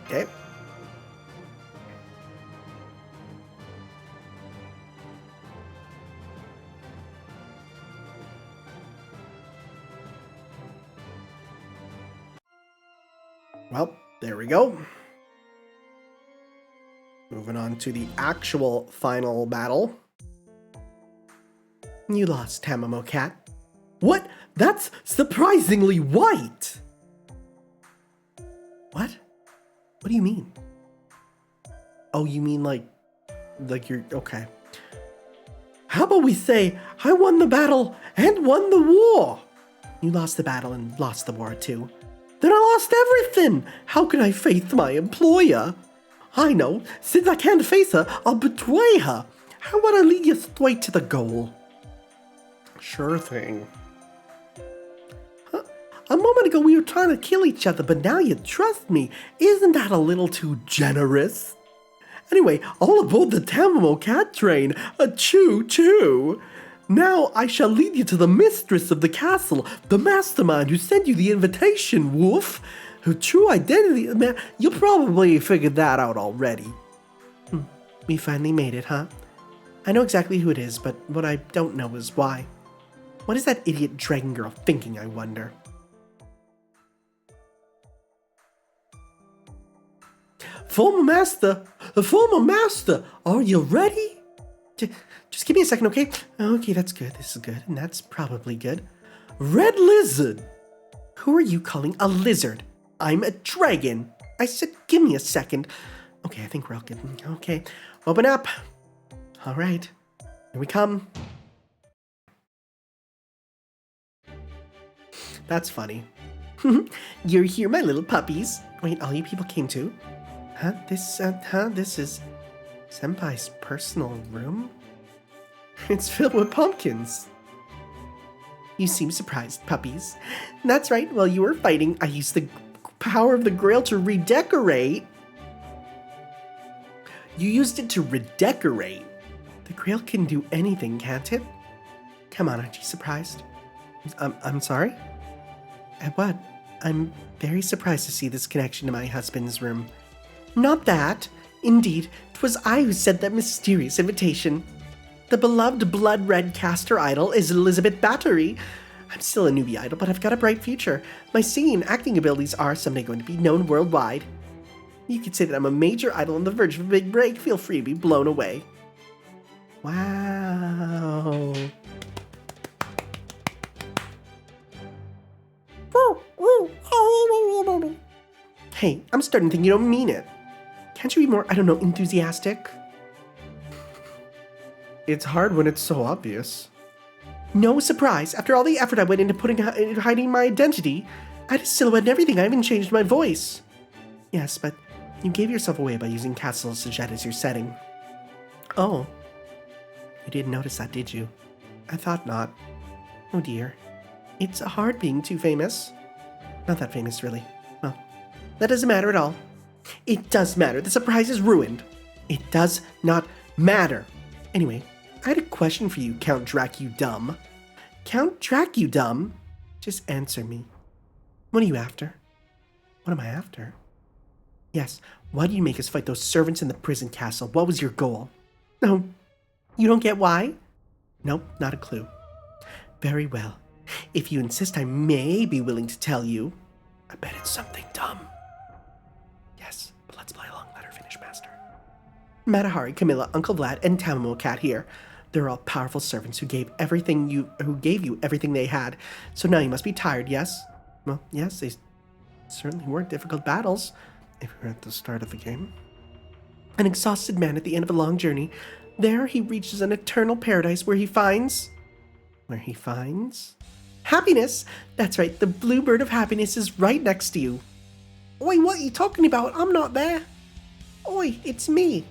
Okay. Well, there we go. Moving on to the actual final battle. You lost, Tamamo Cat. What? That's surprisingly white! What? What do you mean? Oh, you mean like you're... Okay. How about we say, I won the battle and won the war? You lost the battle and lost the war too. Then I lost everything. How can I face my employer? I know. Since I can't face her, I'll betray her. How about I lead you straight to the goal? Sure thing. Huh? A moment ago we were trying to kill each other, but now you trust me. Isn't that a little too generous? Anyway, all aboard the Tamamo cat train. A choo-choo. Now I shall lead you to the mistress of the castle, the mastermind who sent you the invitation, Wolf. Her true identity, man, you probably figured that out already. We finally made it, huh? I know exactly who it is, but what I don't know is why. What is that idiot dragon girl thinking, I wonder? Former master, are you ready? Just give me a second, okay? Okay, that's good, this is good, and that's probably good. Red lizard! Who are you calling a lizard? I'm a dragon. I said give me a second. Okay, I think we're all good. Okay, open up. All right, here we come. That's funny. You're here, my little puppies. Wait, all you people came too? This is Senpai's personal room? It's filled with pumpkins. You seem surprised, puppies. That's right, while you were fighting, I used the power of the Grail to redecorate. You used it to redecorate? The Grail can do anything, can't it? Come on, aren't you surprised? I'm sorry? What? I'm very surprised to see this connection to my husband's room. Not that. Indeed, 'twas I who sent that mysterious invitation. The beloved blood-red caster idol is Elizabeth Battery. I'm still a newbie idol, but I've got a bright future. My singing and acting abilities are someday going to be known worldwide. You could say that I'm a major idol on the verge of a big break. Feel free to be blown away. Wow. Hey, I'm starting to think you don't mean it. Can't you be more, I don't know, enthusiastic? It's hard when it's so obvious. No surprise. After all the effort I went into hiding my identity, I had a silhouette and everything. I even changed my voice. Yes, but you gave yourself away by using Castle Cete as your setting. Oh. You didn't notice that, did you? I thought not. Oh dear. It's hard being too famous. Not that famous, really. Well, that doesn't matter at all. It does matter. The surprise is ruined. It does not matter. Anyway, I had a question for you, Count Dracudum. Count Dracudum? Just answer me. What are you after? What am I after? Yes, why did you make us fight those servants in the prison castle? What was your goal? No, you don't get why? Nope, not a clue. Very well. If you insist, I may be willing to tell you. I bet it's something dumb. Yes, but let's play along. Let her finish, Master. Matahari, Camilla, Uncle Vlad, and Tamamo Cat here. They're all powerful servants who gave you everything they had. So now you must be tired, yes? Well, yes, they certainly were difficult battles, if we were at the start of the game. An exhausted man at the end of a long journey. There he reaches an eternal paradise where he finds... happiness! That's right, the blue bird of happiness is right next to you. Oi, what are you talking about? I'm not there. Oi, it's me.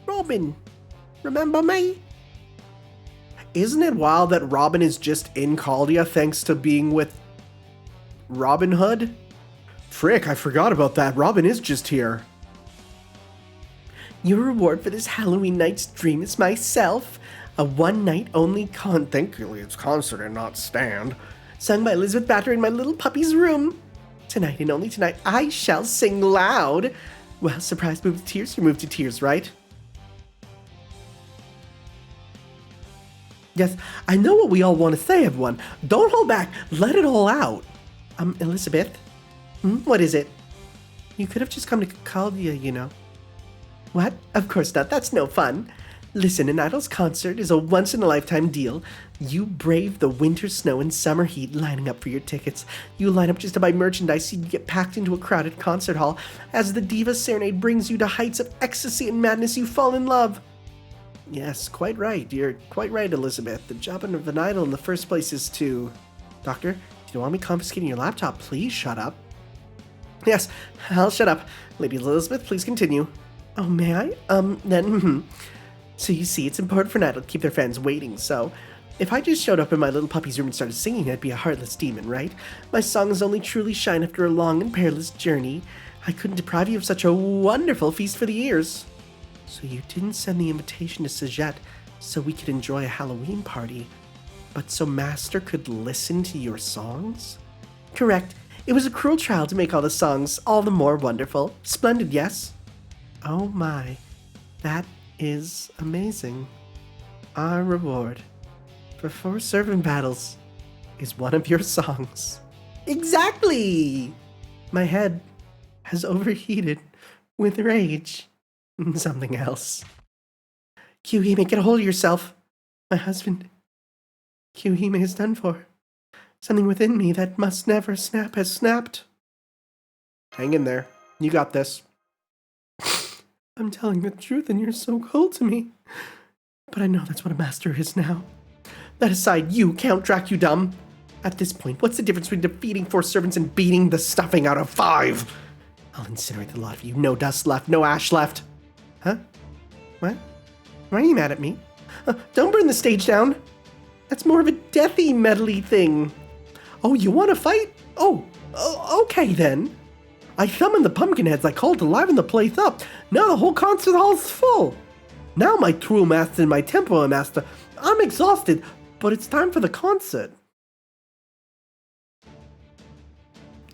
Robin. Remember me? Isn't it wild that Robin is just in Caldia thanks to being with Robin Hood? Frick, I forgot about that. Robin is just here. Your reward for this Halloween night's dream is myself. A one-night-only it's concert and not stand. Sung by Elizabeth Battery in my little puppy's room. Tonight and only tonight, I shall sing loud. Well, surprise move to tears, you move to tears, right? Yes, I know what we all want to say, everyone. Don't hold back. Let it all out. Elizabeth? What is it? You could have just come to Caldia, you know. What? Of course not. That's no fun. Listen, an idol's concert is a once-in-a-lifetime deal. You brave the winter snow and summer heat lining up for your tickets. You line up just to buy merchandise so you get packed into a crowded concert hall. As the diva serenade brings you to heights of ecstasy and madness, you fall in love. Yes, quite right. You're quite right, Elizabeth. The job of an idol in the first place is to... Doctor, you don't want me confiscating your laptop? Please shut up. Yes, I'll shut up. Lady Elizabeth, please continue. Oh, may I? So you see, it's important for an idol to keep their fans waiting, so... If I just showed up in my little puppy's room and started singing, I'd be a heartless demon, right? My songs only truly shine after a long and perilous journey. I couldn't deprive you of such a wonderful feast for the ears. So you didn't send the invitation to Cete so we could enjoy a Halloween party, but so Master could listen to your songs? Correct. It was a cruel trial to make all the songs all the more wonderful. Splendid, yes? Oh my, that is amazing. Our reward for 4 servant battles is one of your songs. Exactly! My head has overheated with rage. Something else. Kyuhime, get a hold of yourself. My husband, Kyuhime, is done for. Something within me that must never snap has snapped. Hang in there. You got this. I'm telling the truth and you're so cold to me. But I know that's what a master is now. That aside, you, Count Dracudum. At this point, what's the difference between defeating 4 servants and beating the stuffing out of 5? I'll incinerate the lot of you. No dust left, no ash left. Huh? What? Why are you mad at me? Don't burn the stage down. That's more of a deathy, medley thing. Oh, you want to fight? Oh, okay then. I summoned the pumpkinheads I called to liven the place up. Now the whole concert hall's full. Now my true master and my temporal master, I'm exhausted, but it's time for the concert.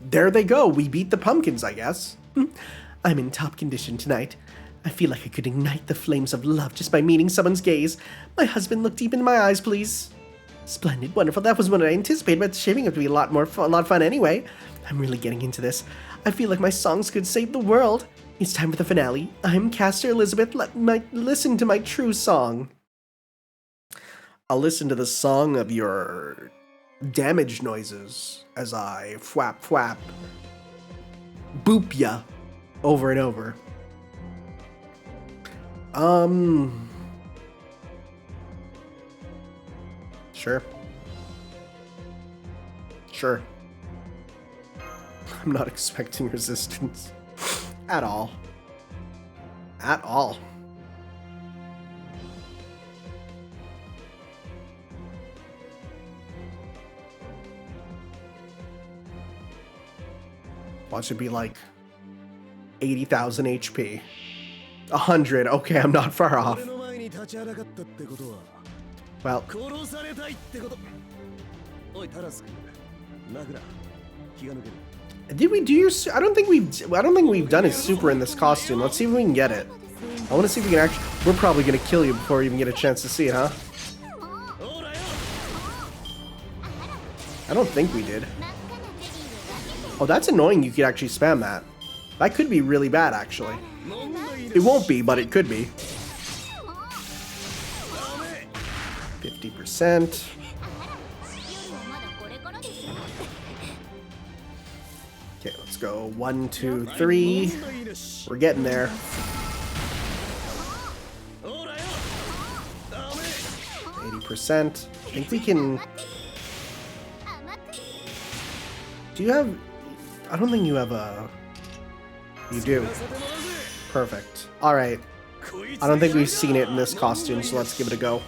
There they go. We beat the pumpkins, I guess. I'm in top condition tonight. I feel like I could ignite the flames of love just by meeting someone's gaze. My husband, look deep into my eyes, please. Splendid, wonderful. That was what I anticipated, but shaving it would be a lot of fun anyway. I'm really getting into this. I feel like my songs could save the world. It's time for the finale. I'm Caster Elizabeth. Listen to my true song. I'll listen to the song of your damage noises as I fwap fwap boop ya over and over. Sure. I'm not expecting resistance. At all. Watch it be like 80,000 HP. 100. Okay, I'm not far off. Well. Did we do your? I don't think we've done his super in this costume. Let's see if we can get it. I want to see if we can actually. We're probably gonna kill you before we even get a chance to see it, huh? I don't think we did. Oh, that's annoying. You could actually spam that. That could be really bad, actually. It won't be, but it could be. 50%. Okay, let's go 1, 2, 3. We're getting there. 80%. I think we can. Do you have? I don't think you have a. You do. Perfect. All right. I don't think we've seen it in this costume, so let's give it a go.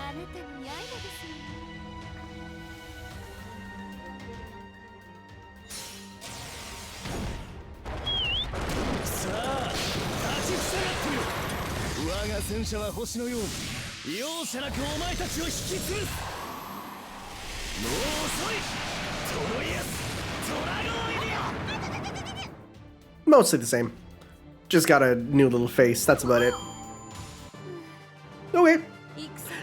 Mostly the same. Just got a new little face. That's about it. Okay.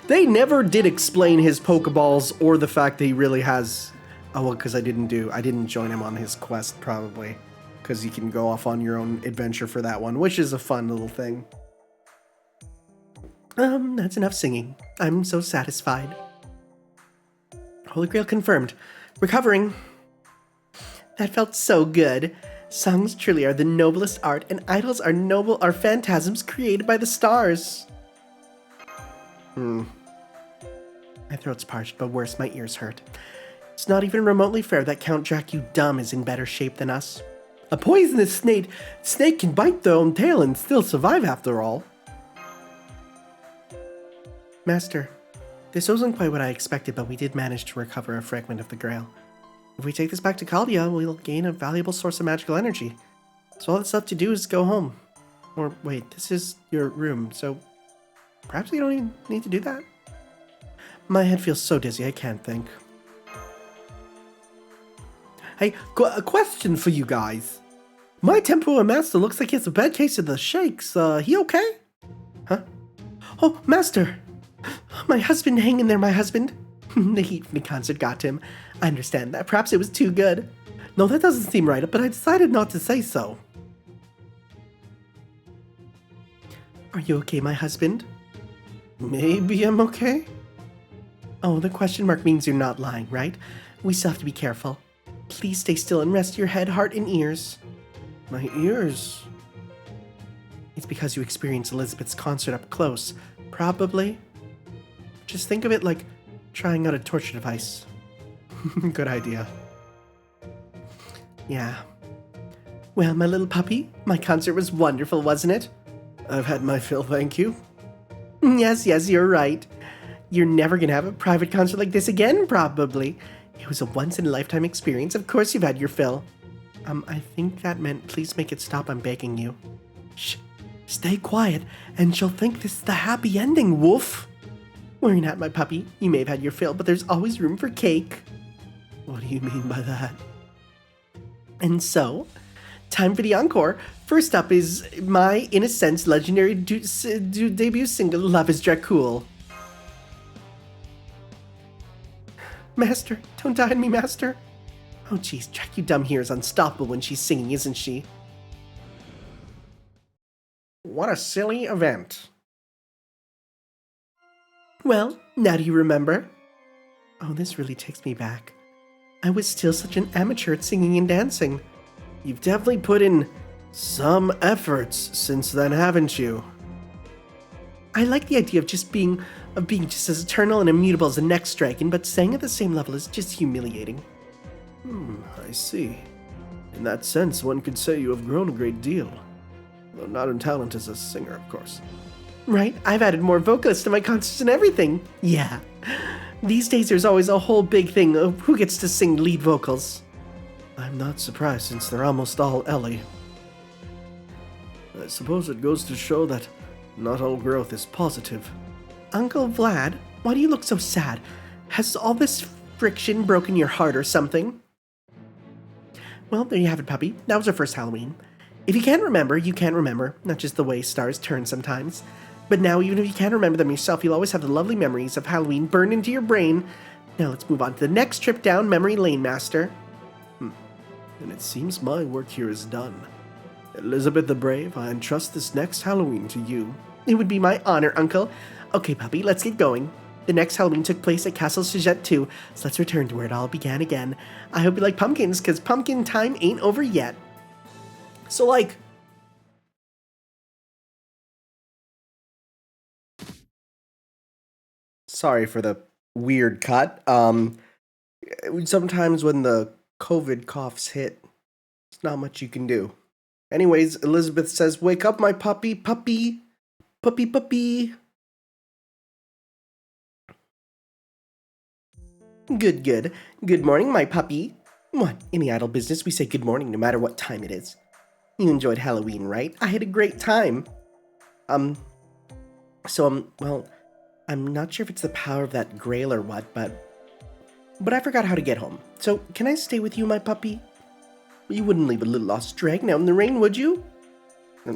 They never did explain his Pokeballs or the fact that he really has. Oh well, because I didn't join him on his quest probably, because you can go off on your own adventure for that one, which is a fun little thing. That's enough singing. I'm so satisfied. Holy Grail confirmed. Recovering. That felt so good. Songs truly are the noblest art, and idols are phantasms created by the stars. My throat's parched, but worse, my ears hurt. It's not even remotely fair that Count Dracudum is in better shape than us. A poisonous snake can bite their own tail and still survive after all. Master, this wasn't quite what I expected, but we did manage to recover a fragment of the Grail. If we take this back to Caldia, we'll gain a valuable source of magical energy. So all that's left to do is go home. Or wait, this is your room, so perhaps you don't even need to do that? My head feels so dizzy, I can't think. Hey, a question for you guys. My Temporal Master looks like he has a bad case of the shakes. He okay? Huh? Oh, Master! My husband, hang in there, my husband. The heat from the concert got to him. I understand that. Perhaps it was too good. No, that doesn't seem right, but I decided not to say so. Are you okay, my husband? Maybe I'm okay. Oh, the question mark means you're not lying, right? We still have to be careful. Please stay still and rest your head, heart, and ears. My ears? It's because you experienced Elizabeth's concert up close. Probably. Just think of it like trying out a torture device. Good idea. Yeah. Well, my little puppy, my concert was wonderful, wasn't it? I've had my fill, thank you. Yes, you're right. You're never gonna have a private concert like this again, probably. It was a once-in-a-lifetime experience. Of course you've had your fill. I think that meant please make it stop, I'm begging you. Shh. Stay quiet, and she'll think this is the happy ending, woof. Worry not, my puppy. You may have had your fill, but there's always room for cake. What do you mean by that? And so, time for the encore. First up is my, in a sense, legendary debut single, Love is Dracul. Master, don't die on me, Master. Oh jeez, Jack, you dumb here is unstoppable when she's singing, isn't she? What a silly event. Well, now do you remember? Oh, this really takes me back. I was still such an amateur at singing and dancing. You've definitely put in some efforts since then, haven't you? I like the idea of being just as eternal and immutable as the next dragon, but staying at the same level is just humiliating. I see. In that sense, one could say you have grown a great deal. Though not in talent as a singer, of course. Right, I've added more vocalists to my concerts and everything. Yeah. These days there's always a whole big thing of who gets to sing lead vocals. I'm not surprised since they're almost all Ellie. I suppose it goes to show that not all growth is positive. Uncle Vlad, why do you look so sad? Has all this friction broken your heart or something? Well, there you have it, puppy. That was our first Halloween. If you can't remember, you can't remember. Not just the way stars turn sometimes. But now, even if you can't remember them yourself, you'll always have the lovely memories of Halloween burned into your brain. Now let's move on to the next trip down memory lane, Master. And it seems my work here is done. Elizabeth the Brave, I entrust this next Halloween to you. It would be my honor, Uncle. Okay, puppy, let's get going. The next Halloween took place at Castle Cete 2, so let's return to where it all began again. I hope you like pumpkins, because pumpkin time ain't over yet. So, like... Sorry for the weird cut. Sometimes when the COVID coughs hit, there's not much you can do. Anyways, Elizabeth says, wake up, my puppy, puppy, puppy, puppy. Good, good. Good morning, my puppy. What, in the idle business, we say good morning no matter what time it is. You enjoyed Halloween, right? I had a great time. Well, I'm not sure if it's the power of that grail or what, but I forgot how to get home. So, can I stay with you, my puppy? You wouldn't leave a little lost dragon out in the rain, would you?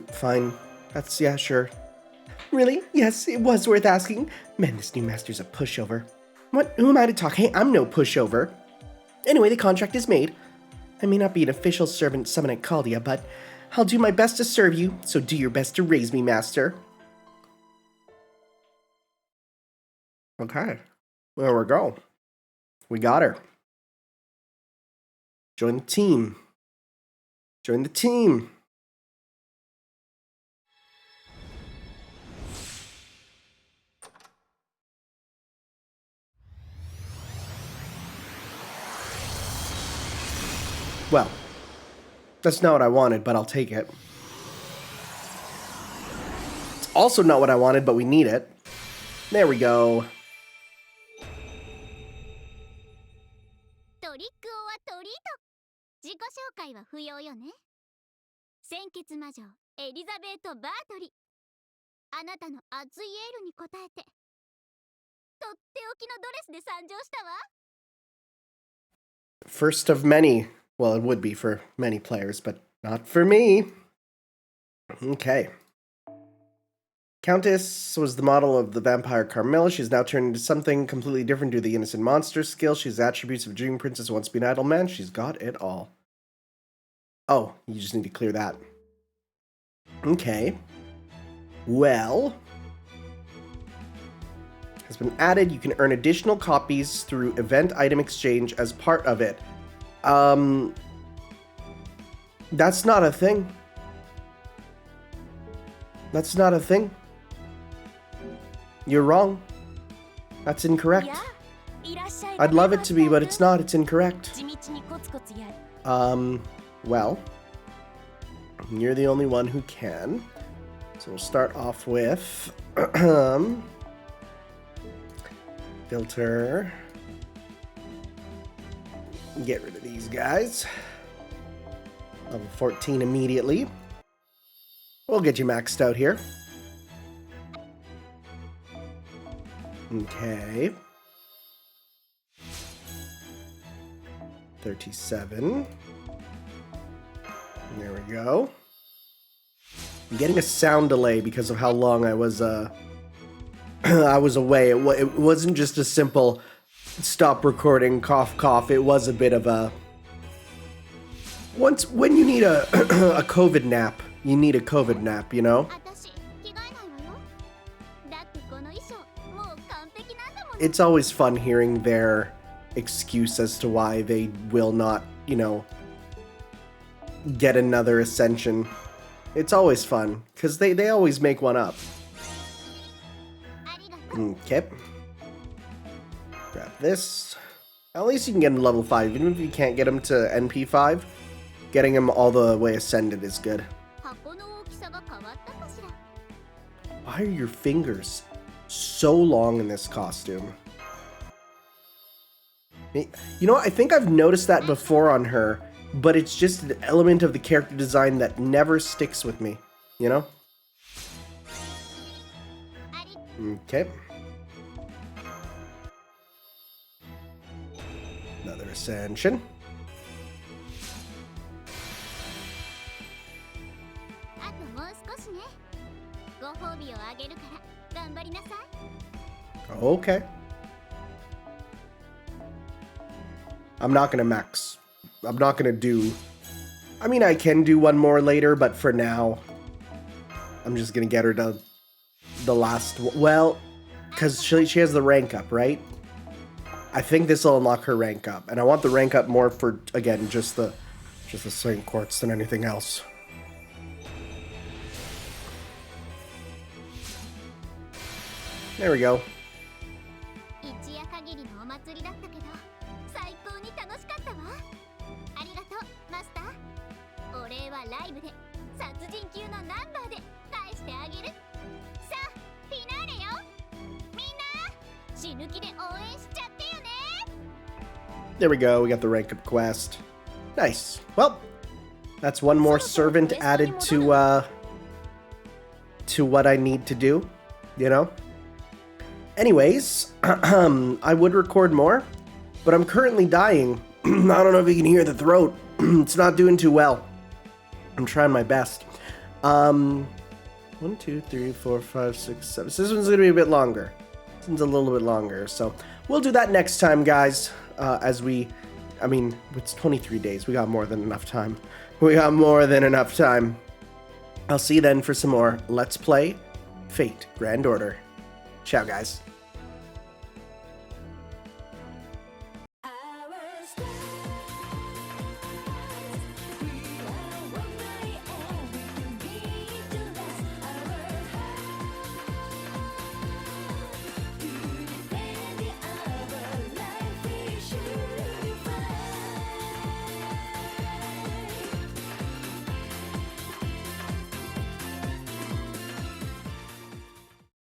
Fine. Yeah, sure. Really? Yes, it was worth asking. Man, this new master's a pushover. What? Who am I to talk? Hey, I'm no pushover. Anyway, the contract is made. I may not be an official servant summon at Caldia, but I'll do my best to serve you, so do your best to raise me, Master. Okay. There we go. We got her. Join the team. Join the team. Well, That's not what I wanted, but I'll take it. It's also not what I wanted, but we need it. There we go. トリックオアトリート。自己紹介は不要よね。鮮血魔女エリザベート・バートリ。あなたの熱いエールに応えて。とっておきのドレスで参上したわ。First of many. Well, it would be for many players, but not for me. Okay. Countess was the model of the vampire Carmela. She's now turned into something completely different due to the innocent monster skill. She has attributes of Dream Princess, once been idle man. She's got it all. Oh, you just need to clear that. Okay. Well, has been added. You can earn additional copies through event item exchange as part of it. That's not a thing. That's not a thing. You're wrong. That's incorrect. I'd love it to be, but it's not. It's incorrect. Well, you're the only one who can. So we'll start off with filter. Get rid of these guys. Level 14 immediately. We'll get you maxed out here. Okay. 37. There we go. I'm getting a sound delay because of how long I was I was away. It wasn't just a simple stop recording, cough, cough. It was a bit of a... When you need a a COVID nap, you need a COVID nap, you know? It's always fun hearing their excuse as to why they will not, you know, get another Ascension. It's always fun, because they always make one up. Okay. Grab this. At least you can get him to level 5. Even if you can't get him to NP5, getting him all the way ascended is good. Why are your fingers so long in this costume? You know, I think I've noticed that before on her, but it's just an element of the character design that never sticks with me, you know? Okay. Another Ascension. Okay. I'm not gonna max. I'm not gonna do... I mean, I can do one more later, but for now, I'm just gonna get her to the last... Well, because she has the rank up, right? I think this will unlock her rank up. And I want the rank up more for, again, just the Saint Quartz than anything else. There we go. There we go, we got the rank up quest. Nice. Well, that's one more servant added to what I need to do, you know? Anyways, I would record more, but I'm currently dying. I don't know if you can hear the throat. It's not doing too well. I'm trying my best. 1, 2, 3, 4, 5, 6, 7. So this one's gonna be a bit longer. This one's a little bit longer, so we'll do that next time, guys. I mean, it's 23 days. We got more than enough time. We got more than enough time. I'll see you then for some more Let's Play Fate Grand Order. Ciao, guys.